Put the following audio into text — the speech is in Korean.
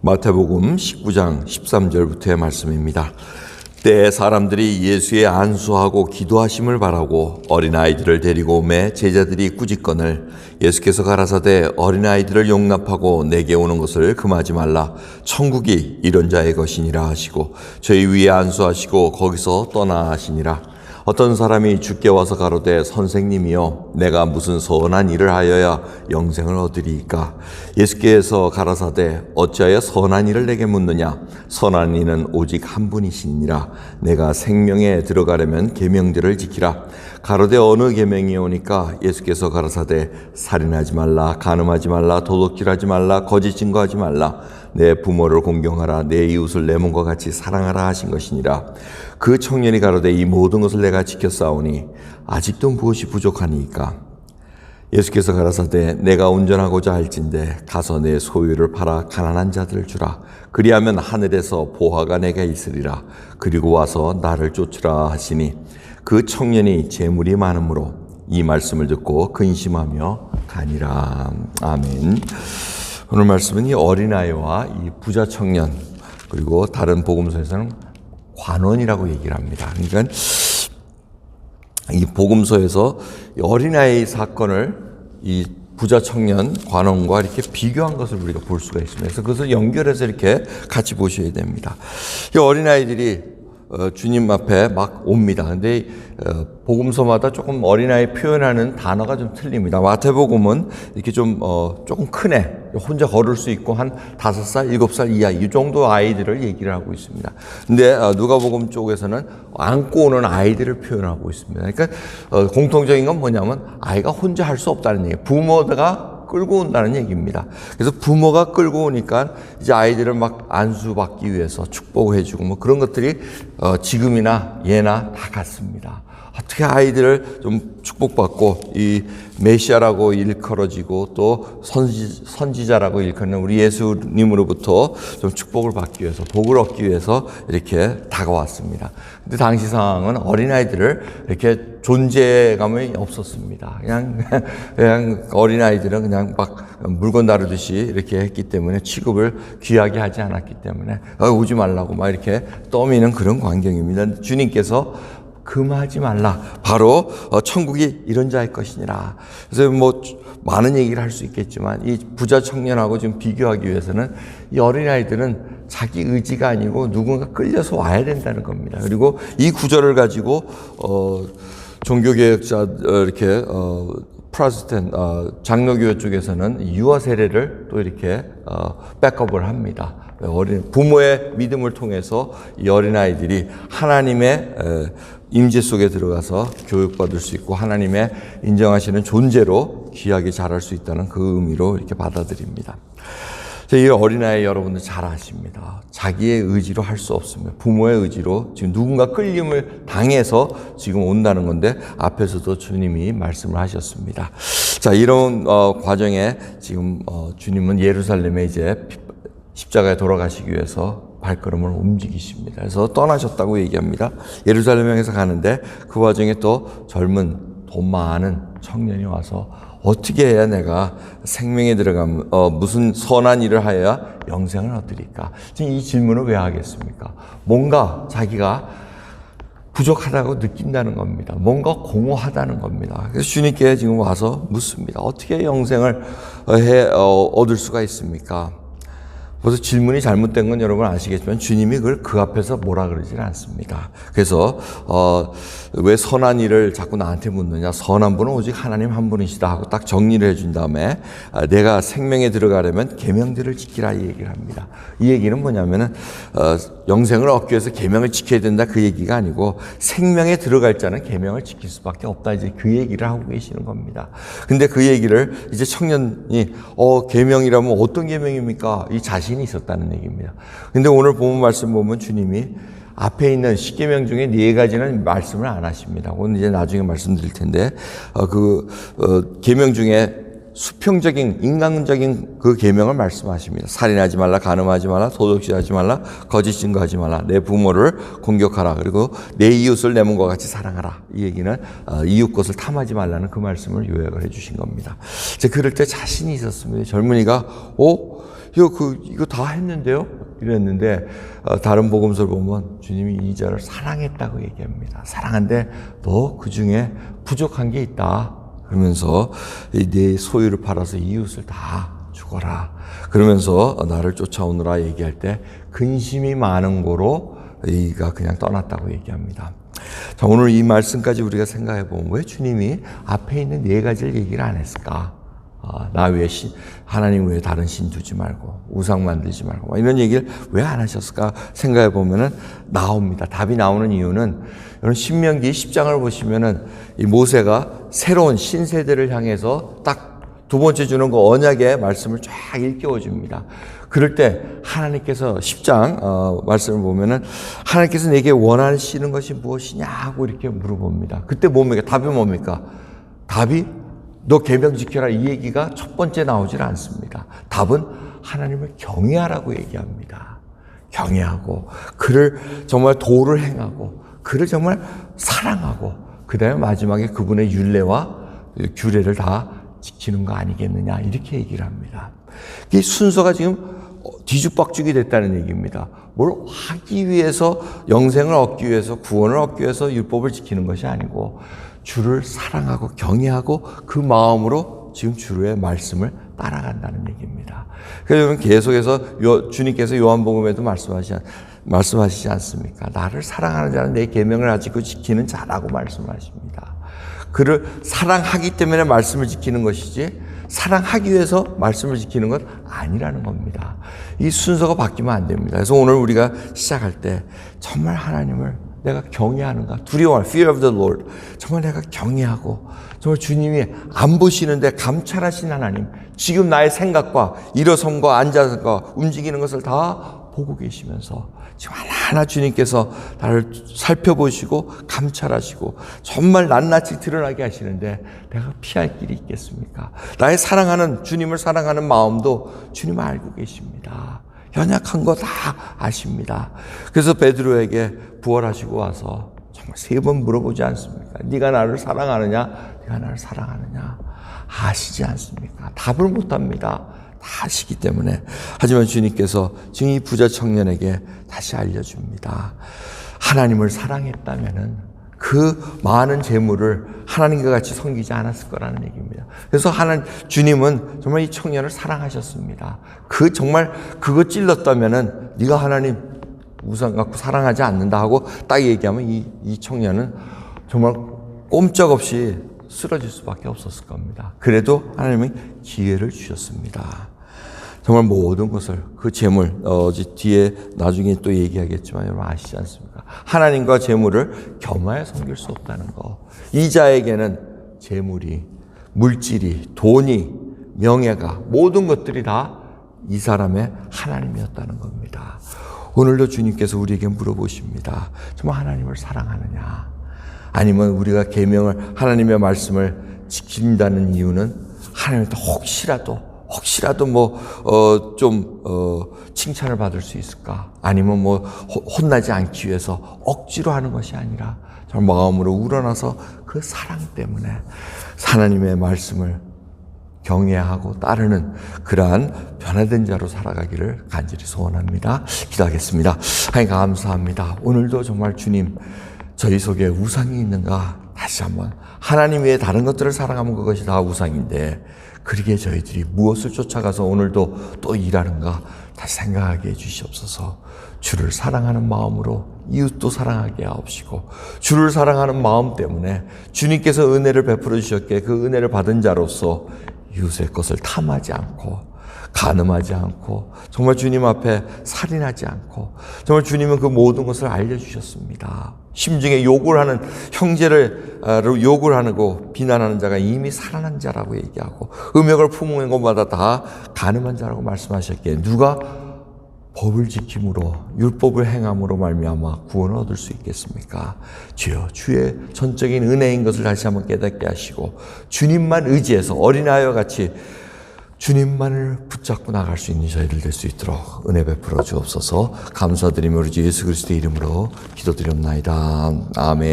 마태복음 19장 13절부터의 말씀입니다. 때에 사람들이 예수의 안수하고 기도하심을 바라고 어린아이들을 데리고 오매 제자들이 꾸짖거늘 예수께서 가라사대 어린아이들을 용납하고 내게 오는 것을 금하지 말라. 천국이 이런 자의 것이니라 하시고 저희 위에 안수하시고 거기서 떠나 하시니라. 어떤 사람이 주께 와서 가로되 선생님이여 내가 무슨 선한 일을 하여야 영생을 얻으리이까. 예수께서 가라사대 어찌하여 선한 일을 내게 묻느냐. 선한 이는 오직 한 분이시니라. 내가 생명에 들어가려면 계명들을 지키라. 가로되 어느 계명이오니까. 예수께서 가라사대 살인하지 말라, 간음하지 말라, 도둑질하지 말라, 거짓 증거하지 말라, 내 부모를 공경하라, 내 이웃을 내 몸과 같이 사랑하라 하신 것이니라. 그 청년이 가로되 이 모든 것을 내가 지켰사오니 아직도 무엇이 부족하니이까. 예수께서 가라사대 내가 온전하고자 할진대 가서 내 소유를 팔아 가난한 자들을 주라. 그리하면 하늘에서 보화가 내게 있으리라. 그리고 와서 나를 쫓으라 하시니 그 청년이 재물이 많으므로 이 말씀을 듣고 근심하며 가니라. 아멘. 오늘 말씀은 이 어린아이와 이 부자 청년, 그리고 다른 복음서에서는 관원이라고 얘기를 합니다. 그러니까 이 복음서에서 어린아이 사건을 이 부자 청년 관원과 이렇게 비교한 것을 우리가 볼 수가 있습니다. 그래서 그것을 연결해서 이렇게 같이 보셔야 됩니다. 이 어린아이들이 주님 앞에 막 옵니다. 근데 복음서마다 조금 어린아이 표현하는 단어가 좀 틀립니다. 마태복음은 이렇게 조금 큰 애, 혼자 걸을 수 있고 한 5살, 7살 이하 이 정도 아이들을 얘기를 하고 있습니다. 근데 누가복음 쪽에서는 안고 오는 아이들을 표현하고 있습니다. 그러니까 공통적인 건 뭐냐면 아이가 혼자 할 수 없다는 얘기예요. 부모가 끌고 온다는 얘기입니다. 그래서 부모가 끌고 오니까 이제 아이들을 막 안수받기 위해서 축복해주고 뭐 그런 것들이 지금이나 예나 다 같습니다. 어떻게 아이들을 좀 축복받고 이 메시아라고 일컬어지고 또 선지자라고 일컫는 우리 예수님으로부터 좀 축복을 받기 위해서, 복을 얻기 위해서 이렇게 다가왔습니다. 근데 당시 상황은 어린아이들을 이렇게 존재감이 없었습니다. 그냥 어린아이들은 그냥 막 물건 다루듯이 이렇게 했기 때문에 취급을 귀하게 하지 않았기 때문에 오지 말라고 막 이렇게 떠미는 그런 광경입니다. 주님께서 금하지 말라. 바로 천국이 이런 자의 것이니라. 그래서 뭐 많은 얘기를 할 수 있겠지만 이 부자 청년하고 좀 비교하기 위해서는 이 어린아이들은 자기 의지가 아니고 누군가 끌려서 와야 된다는 겁니다. 그리고 이 구절을 가지고 종교개혁자 이렇게 장로교회 쪽에서는 유아 세례를 또 이렇게 백업을 합니다. 부모의 믿음을 통해서 이 어린아이들이 하나님의 임재 속에 들어가서 교육받을 수 있고 하나님의 인정하시는 존재로 귀하게 자랄 수 있다는 그 의미로 이렇게 받아들입니다. 이 어린아이 여러분들 잘 아십니다. 자기의 의지로 할 수 없습니다. 부모의 의지로 지금 누군가 끌림을 당해서 지금 온다는 건데 앞에서도 주님이 말씀을 하셨습니다. 자, 이런 과정에 지금 주님은 예루살렘에 이제 십자가에 돌아가시기 위해서 발걸음을 움직이십니다. 그래서 떠나셨다고 얘기합니다. 예루살렘 향해서 가는데 그 와중에 또 젊은 돈 많은 청년이 와서 어떻게 해야 내가 생명에 들어가면 무슨 선한 일을 하여야 영생을 얻으리까? 지금 이 질문을 왜 하겠습니까? 뭔가 자기가 부족하다고 느낀다는 겁니다. 뭔가 공허하다는 겁니다. 그래서 주님께 지금 와서 묻습니다. 어떻게 영생을 얻을 수가 있습니까? 벌써 질문이 잘못된 건 여러분 아시겠지만 주님이 그걸 그 앞에서 뭐라 그러지는 않습니다. 그래서 왜 선한 일을 자꾸 나한테 묻느냐. 선한 분은 오직 하나님 한 분이시다 하고 딱 정리를 해준 다음에 내가 생명에 들어가려면 계명들을 지키라 이 얘기를 합니다. 이 얘기는 뭐냐면은 영생을 얻기 위해서 계명을 지켜야 된다 그 얘기가 아니고 생명에 들어갈 자는 계명을 지킬 수밖에 없다 이제 그 얘기를 하고 계시는 겁니다. 근데 그 얘기를 이제 청년이 계명이라면 어떤 계명입니까? 이 자신이 있었다는 얘기입니다. 근데 오늘 본문 말씀 보면 주님이 앞에 있는 10계명 중에 4가지는 말씀을 안 하십니다. 오늘 이제 나중에 말씀드릴 텐데 계명 중에 수평적인 인간적인 그 계명을 말씀하십니다. 살인하지 말라, 간음하지 말라, 도둑질하지 말라, 거짓 증거하지 말라, 내 부모를 공격하라, 그리고 내 이웃을 내 몸과 같이 사랑하라. 이 얘기는 이웃 것을 탐하지 말라는 그 말씀을 요약을 해주신 겁니다. 그럴 때 자신이 있었습니다. 젊은이가 이거 다 했는데요? 이랬는데, 다른 복음서를 보면 주님이 이자를 사랑했다고 얘기합니다. 사랑한데 너 그 중에 부족한 게 있다. 그러면서 네 소유를 팔아서 이웃을 다 죽어라. 그러면서 나를 쫓아오느라 얘기할 때 근심이 많은 고로 이가 그냥 떠났다고 얘기합니다. 자, 오늘 이 말씀까지 우리가 생각해 보면 왜 주님이 앞에 있는 네 가지를 얘기를 안 했을까? 나 외에 하나님 외에 다른 신 두지 말고 우상 만들지 말고 이런 얘기를 왜 안 하셨을까 생각해 보면은 나옵니다. 답이 나오는 이유는 여러분 신명기 10장을 보시면은 이 모세가 새로운 신세대를 향해서 딱 두 번째 주는 그 언약의 말씀을 쫙 일깨워 줍니다. 그럴 때 하나님께서 10장 말씀을 보면은 하나님께서 내게 원하시는 것이 무엇이냐 하고 이렇게 물어봅니다. 그때 뭡니까? 답이 뭡니까? 답이 너 계명 지켜라 이 얘기가 첫 번째 나오질 않습니다. 답은 하나님을 경외하라고 얘기합니다. 경외하고 그를 정말 도를 행하고 그를 정말 사랑하고 그 다음에 마지막에 그분의 율례와 규례를 다 지키는 거 아니겠느냐 이렇게 얘기를 합니다. 이 순서가 지금 뒤죽박죽이 됐다는 얘기입니다. 뭘 하기 위해서 영생을 얻기 위해서 구원을 얻기 위해서 율법을 지키는 것이 아니고 주를 사랑하고 경외하고 그 마음으로 지금 주의 말씀을 따라간다는 얘기입니다. 그래서 여러분 계속해서 주님께서 요한복음에도 말씀하시지 않습니까? 나를 사랑하는 자는 내 계명을 가지고 지키는 자라고 말씀하십니다. 그를 사랑하기 때문에 말씀을 지키는 것이지 사랑하기 위해서 말씀을 지키는 것 아니라는 겁니다. 이 순서가 바뀌면 안 됩니다. 그래서 오늘 우리가 시작할 때 정말 하나님을 내가 경외하는가? 두려워, fear of the Lord. 정말 내가 경외하고 정말 주님이 안 보시는데 감찰하신 하나님, 지금 나의 생각과 일어섬과 앉아서 움직이는 것을 다 보고 계시면서 지금 하나하나 주님께서 나를 살펴보시고 감찰하시고 정말 낱낱이 드러나게 하시는데 내가 피할 길이 있겠습니까? 나의 사랑하는 주님을 사랑하는 마음도 주님 알고 계십니다. 연약한 거 다 아십니다. 그래서 베드로에게 부활하시고 와서 정말 3번 물어보지 않습니까? 네가 나를 사랑하느냐? 네가 나를 사랑하느냐? 아시지 않습니까? 답을 못합니다. 다 아시기 때문에. 하지만 주님께서 지금 이 부자 청년에게 다시 알려줍니다. 하나님을 사랑했다면은 그 많은 재물을 하나님과 같이 섬기지 않았을 거라는 얘기입니다. 그래서 주님은 정말 이 청년을 사랑하셨습니다. 정말 그거 찔렀다면은 네가 하나님 우상 갖고 사랑하지 않는다 하고 딱 얘기하면 이 청년은 정말 꼼짝없이 쓰러질 수밖에 없었을 겁니다. 그래도 하나님이 기회를 주셨습니다. 정말 모든 것을 그 재물 뒤에 나중에 또 얘기하겠지만 여러분 아시지 않습니까? 하나님과 재물을 겸하여 섬길 수 없다는 거. 이 자에게는 재물이 물질이 돈이 명예가 모든 것들이 다 이 사람의 하나님이었다는 겁니다. 오늘도 주님께서 우리에게 물어보십니다. 정말 하나님을 사랑하느냐? 아니면 우리가 계명을 하나님의 말씀을 지킨다는 이유는 하나님한테 혹시라도 칭찬을 받을 수 있을까? 아니면 혼나지 않기 위해서 억지로 하는 것이 아니라 정말 마음으로 우러나서 그 사랑 때문에 하나님의 말씀을 경외하고 따르는 그러한 변화된 자로 살아가기를 간절히 소원합니다. 기도하겠습니다. 하나님 감사합니다. 오늘도 정말 주님 저희 속에 우상이 있는가? 다시 한번 하나님 외에 다른 것들을 사랑하면 그것이 다 우상인데 그러기에 저희들이 무엇을 쫓아가서 오늘도 또 일하는가 다시 생각하게 해주시옵소서. 주를 사랑하는 마음으로 이웃도 사랑하게 하옵시고 주를 사랑하는 마음 때문에 주님께서 은혜를 베풀어 주셨기에 그 은혜를 받은 자로서 이웃의 것을 탐하지 않고 간음하지 않고 정말 주님 앞에 살인하지 않고 정말 주님은 그 모든 것을 알려주셨습니다. 심중에 욕을 하는 형제를 욕을 하고 비난하는 자가 이미 살아난 자라고 얘기하고 음욕을 품는 것마다 다 간음한 자라고 말씀하셨기에 누가 법을 지킴으로 율법을 행함으로 말미암아 구원을 얻을 수 있겠습니까? 주여 주의 전적인 은혜인 것을 다시 한번 깨닫게 하시고 주님만 의지해서 어린아이와 같이 주님만을 붙잡고 나갈 수 있는 저희들 될 수 있도록 은혜 베풀어 주옵소서. 감사드리며 우리 주 예수 그리스도의 이름으로 기도드렸나이다. 아멘.